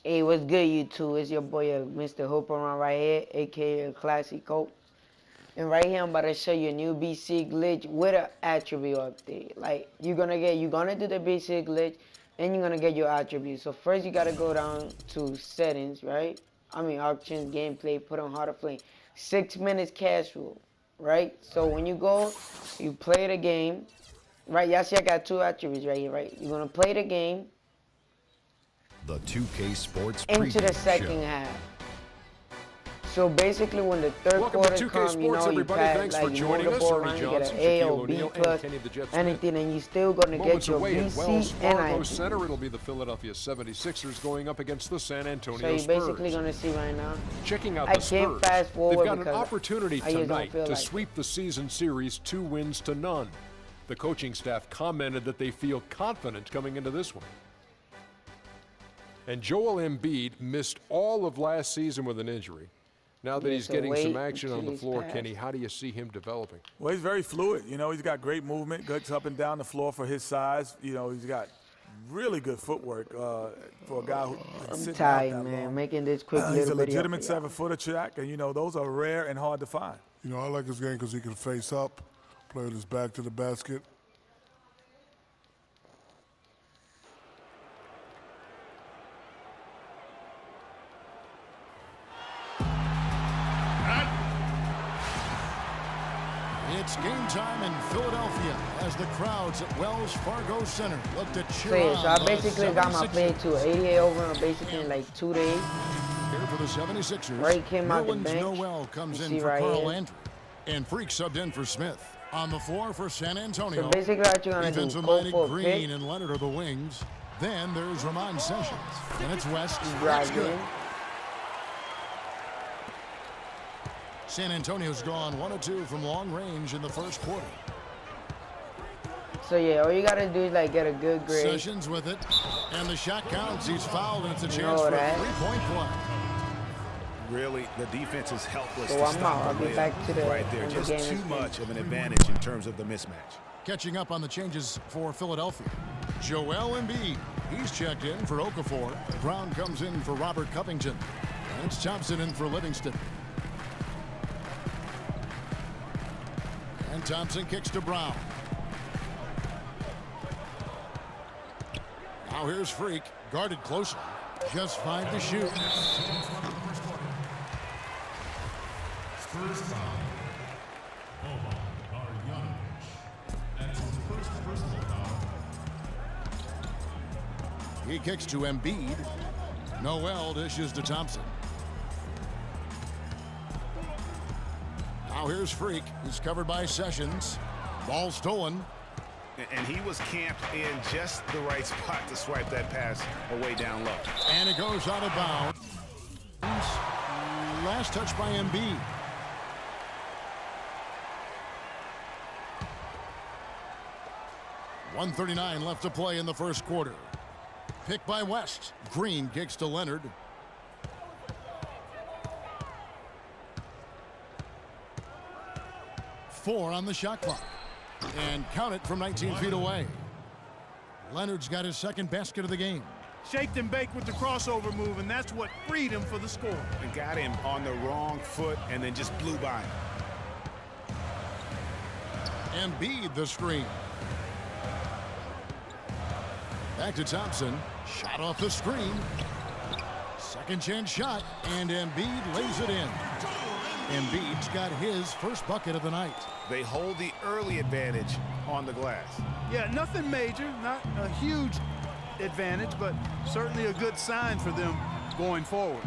Hey, what's good, you two? It's your boy, Mr. Hooper on right here, aka Classic Coach. And right here, I'm about to show you a new BC glitch with an attribute update. Like, you're gonna do the BC glitch, and you're gonna get your attribute. So first, you gotta go down to settings, right? Options, gameplay, put on how to play. 6 minutes casual, right? So when you go, you play the game, right? Y'all see I got two attributes right here, right? You're gonna play the game. The 2K Sports into the Preview second Show. half. So basically, when the third quarter comes, you know, you pass, like, you move the ball around, you get an A or B plus, anything, and you still going to get your BC and I. Center, it'll be the Philadelphia 76ers going up against the San Antonio So you're Spurs. basically going to see right now. Checking out I the Spurs, can't fast forward they've got an because opportunity I just don't tonight feel to like sweep the season series 2 wins to none. The coaching staff commented that they feel confident coming into this one. And Joel Embiid missed all of last season with an injury. Now that he's getting some action on the floor, Kenny, how do you see him developing? Well, he's very fluid. You know, he's got great movement, gets up and down the floor for his size. You know, he's got really good footwork for a guy who I'm tired, man. long. Making this quick He's little a video. legitimate 7-footer, Shaq, and, you know, those are rare and hard to find. You know, I like his game because he can face up, play with his back to the basket. It's game time in Philadelphia as the crowds at Wells Fargo Center look to cheer So on I the basically got my play to 88 over in basically in like 2 days. Here for the 76ers, Right, came out the Nerlens bench. Noel comes You in see for right Carl here. Landry, and Freak subbed in for Smith. On the floor for San Antonio, So basically what you're going to do, defensive go minded for a Green pick, and Leonard are the wings. Then there's Ramon Sessions, and it's West. drive That's good. in. San Antonio's gone 1 of 2 from long range in the first quarter. So yeah, all you got to do is like get a good grade. Sessions with it, and the shot counts. He's fouled, and it's a chance know for a that. 3-point play. Really, the defense is helpless So to I'm stop out. I'll the be layup back to the right there. when the Just game too is much finished. of an advantage in terms of the mismatch. Catching up on the changes for Philadelphia. Joel Embiid, he's checked in for Okafor. Brown comes in for Robert Covington. And it's Thompson in for Livingston. And Thompson kicks to Brown. Now here's Freak, guarded closely. Just 5 to shoot. First foul. That's his first personal foul. He kicks to Embiid. Noel dishes to Thompson. Now here's Freak. He's covered by Sessions. Ball stolen. And he was camped in just the right spot to swipe that pass away down low. And it goes out of bounds. Last touch by Embiid. .139 left to play in the first quarter. Pick by West. Green kicks to Leonard. Four on the shot clock. And count it from 19 feet away. Leonard's got his second basket of the game. Shaked and baked with the crossover move, and that's what freed him for the score. And got him on the wrong foot and then just blew by him. Embiid the screen. Back to Thompson. Shot off the screen. Second chance shot, and Embiid lays it in. Embiid's got his first bucket of the night. They hold the early advantage on the glass. Yeah, nothing major, not a huge advantage, but certainly a good sign for them going forward.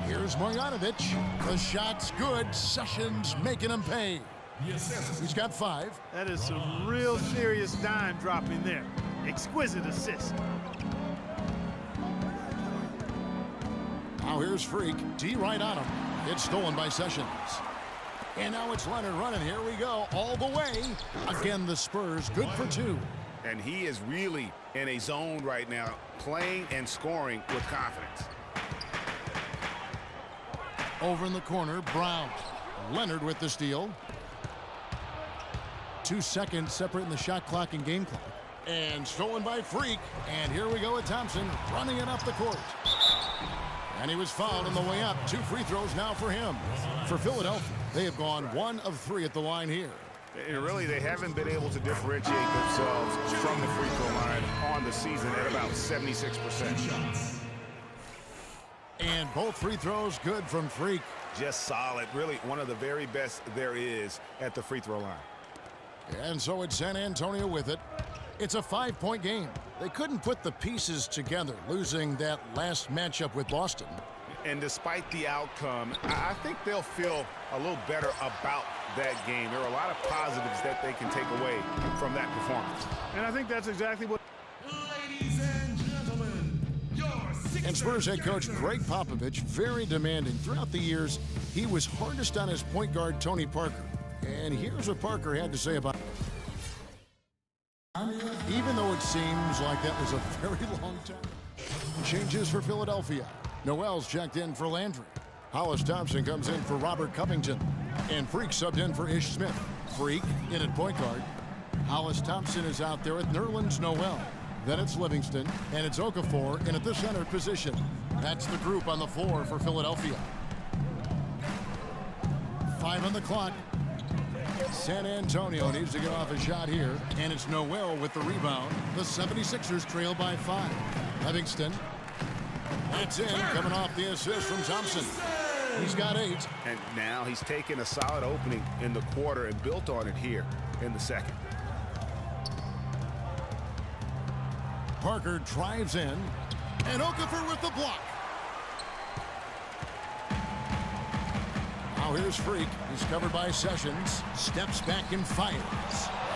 Here's Marjanovic. The shot's good. Sessions making him pay. He's got 5. That is some real serious dime dropping there. Exquisite assist. Now here's Freak. D right on him. It's stolen by Sessions. And now it's Leonard running. Here we go. All the way. Again, the Spurs good for 2. And he is really in a zone right now, playing and scoring with confidence. Over in the corner, Brown. Leonard with the steal. 2 seconds separating the shot clock and game clock. And stolen by Freak. And here we go with Thompson running it up the court. And he was fouled on the way up. 2 free throws now for him. For Philadelphia, they have gone 1 of 3 at the line here. And really, they haven't been able to differentiate themselves from the free throw line on the season at about 76%. And both free throws good from Freak. Just solid. Really one of the very best there is at the free throw line. And so it's San Antonio with it. It's a 5-point game. They couldn't put the pieces together, losing that last matchup with Boston. And despite the outcome, I think they'll feel a little better about that game. There are a lot of positives that they can take away from that performance. And I think that's exactly what... Ladies and gentlemen, your And Spurs head coach Greg Popovich, very demanding. Throughout the years, he was hardest on his point guard, Tony Parker. And here's what Parker had to say about it. Even though it seems like that was a very long time. Changes for Philadelphia. Noel's checked in for Landry. Hollis Thompson comes in for Robert Covington. And Freak subbed in for Ish Smith. Freak in at point guard. Hollis Thompson is out there with Nerlens Noel. Then it's Livingston, and it's Okafor in at the center position. That's the group on the floor for Philadelphia. 5 on the clock. San Antonio needs to get off a shot here, and it's Noel with the rebound. The 76ers trail by 5. Livingston. That's in, coming off the assist from Thompson. He's got 8. And now he's taken a solid opening in the quarter and built on it here in the second. Parker drives in, and Okafor with the block. Now here's Freak. He's covered by Sessions. Steps back and fires.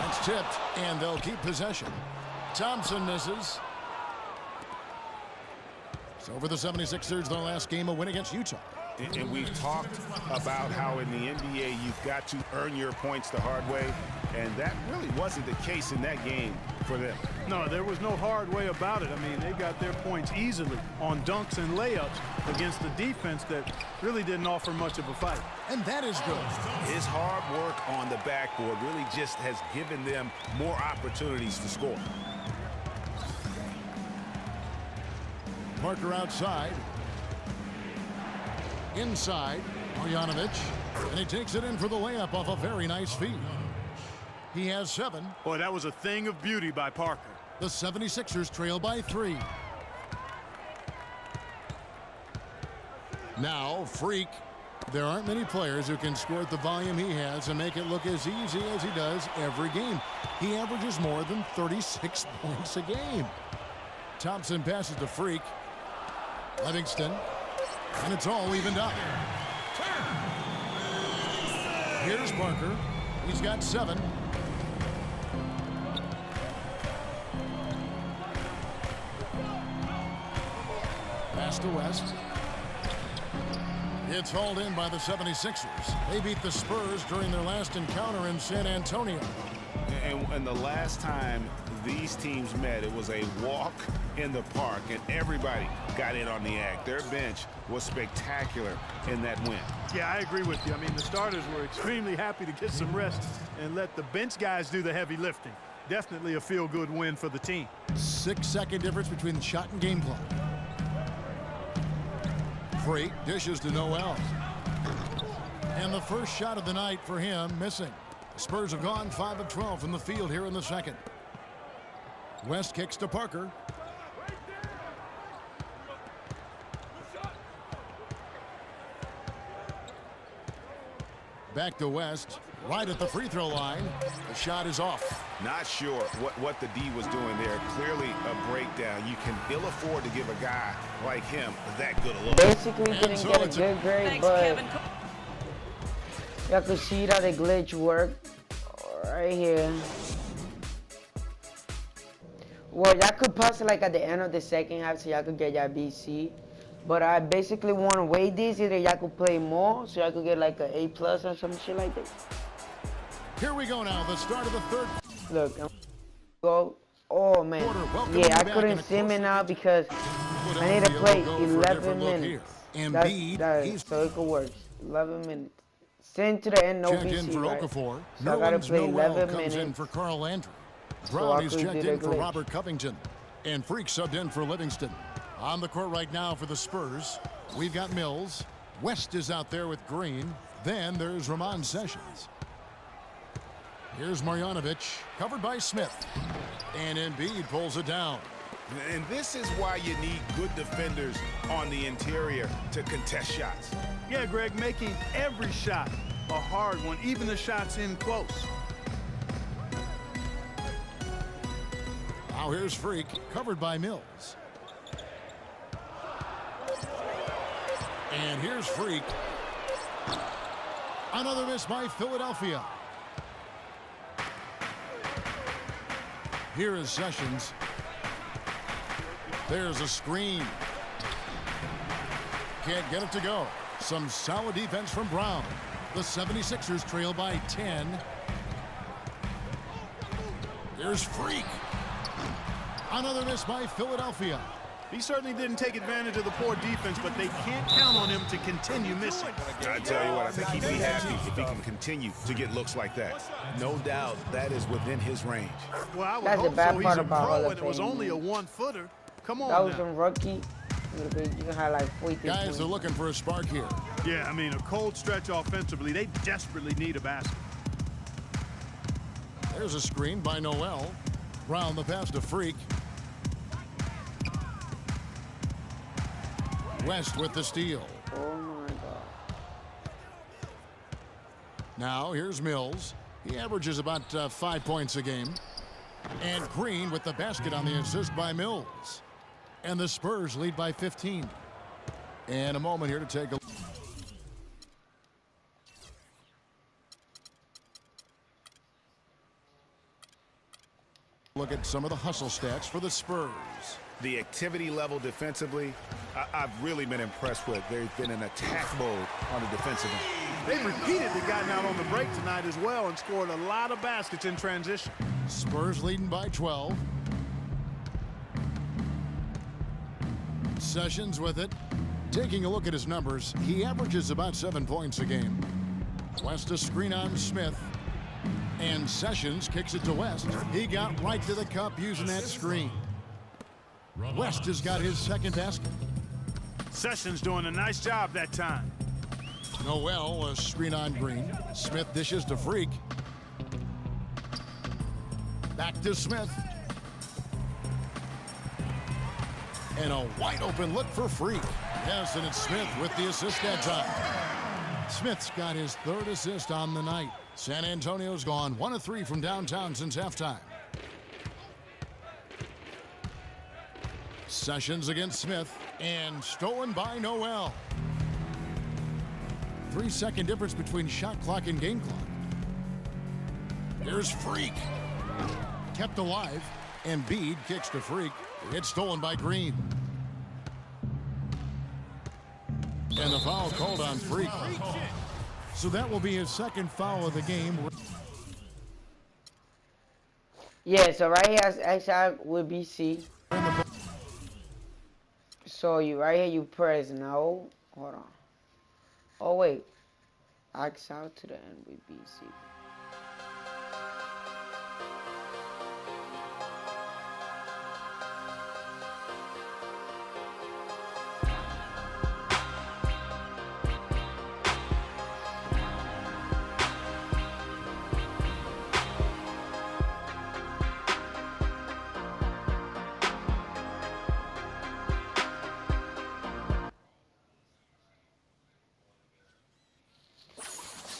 That's tipped, and they'll keep possession. Thompson misses. So for the 76ers, their last game, a win against Utah. And we've talked about how in the NBA you've got to earn your points the hard way, and that really wasn't the case in that game for them. No, there was no hard way about it. I mean, they got their points easily on dunks and layups against a defense that really didn't offer much of a fight. And that is good. His hard work on the backboard really just has given them more opportunities to score. Parker outside. Inside, Marjanovic, and he takes it in for the layup off a very nice feed. He has 7. Boy, that was a thing of beauty by Parker. The 76ers trail by 3. Now, Freak. There aren't many players who can score at the volume he has and make it look as easy as he does every game. He averages more than 36 points a game. Thompson passes to Freak. Livingston. And it's all evened up. Here's Parker. He's got 7. Pass to West. It's hauled in by the 76ers. They beat the Spurs during their last encounter in San Antonio. And the last time these teams met, it was a walk in the park, and everybody got in on the act. Their bench was spectacular in that win. Yeah, I agree with you. I mean, the starters were extremely happy to get some rest and let the bench guys do the heavy lifting. Definitely a feel-good win for the team. 6-second difference between the shot and game clock. Freak dishes to Noel. And the first shot of the night for him missing. The Spurs have gone 5 of 12 from the field here in the second. West kicks to Parker. Back to West, right at the free throw line. The shot is off. Not sure what the D was doing there. Clearly a breakdown. You can ill afford to give a guy like him that good a look. Basically didn't so get a it's good grade, but y'all can see how the glitch worked right here. Well, y'all could pass it like at the end of the second half so y'all could get y'all BC. But I basically want to weigh this. Either y'all could play more so y'all could get like an A+ or some shit like that. Here we go now, the start of the third. Look, I'm go. Oh man, yeah, I couldn't sim it now because I need to play 11 minutes. That's so it could work. 11 minutes. Send to the end, no Check in BC, for right? Okafor. So I gotta Nerlens play Noel 11 comes in minutes. for Carl Landry. So Brown I is could checked do in the for glitch. Robert Covington. And Freak subbed in for Livingston. On the court right now for the Spurs, we've got Mills. West is out there with Green. Then there's Ramon Sessions. Here's Marjanovic, covered by Smith. And Embiid pulls it down. And this is why you need good defenders on the interior to contest shots. Yeah, Greg, making every shot a hard one, even the shots in close. Now here's Freak, covered by Mills. And here's Freak. Another miss by Philadelphia. Here is Sessions. There's a screen. Can't get it to go. Some solid defense from Brown. The 76ers trail by 10. Here's Freak. Another miss by Philadelphia. He certainly didn't take advantage of the poor defense, but they can't count on him to continue missing. I tell you what, I think he'd be happy if he can continue to get looks like that. No doubt that is within his range. Well, I would That's the hope bad so. part He's a about Hall pro, of and it was Fame, only a man. one-footer. Come on That was now. some rookie. You can have like 40 Guys points. are looking for a spark here. Yeah, I mean, a cold stretch offensively. They desperately need a basket. There's a screen by Noel. Brown the pass to Freak. West with the steal. Oh my God. Now here's Mills. He averages about 5 points a game. And Green with the basket on the assist by Mills. And the Spurs lead by 15. And a moment here to take a look at some of the hustle stats for the Spurs. The activity level defensively, I've really been impressed with. There's been an attack mode on the defensive end. They've repeatedly gotten out on the break tonight as well and scored a lot of baskets in transition. Spurs leading by 12. Sessions with it. Taking a look at his numbers, he averages about 7 points a game. West a screen on Smith. And Sessions kicks it to West. He got right to the cup using that screen. West has got his second basket. Sessions doing a nice job that time. Noel a screen on Green. Smith dishes to Freak. Back to Smith. And a wide open look for Freak. Yes, and it's Smith with the assist that time. Smith's got his third assist on the night. San Antonio's gone 1 of 3 from downtown since halftime. Sessions against Smith, and stolen by Noel. 3-second difference between shot clock and game clock. Here's Freak. Kept alive. Embiid kicks to Freak. It's stolen by Green. And the foul called on Freak. So that will be his second foul of the game. Yeah, so right here, actually, would be C. So you right here, you press no. Hold on. Oh wait, X out to the NBBC.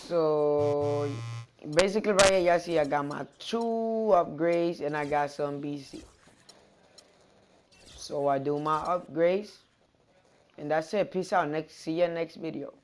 So basically right here, y'all see I got my 2 upgrades and I got some BC. So I do my upgrades and that's it. Peace out. See you next video.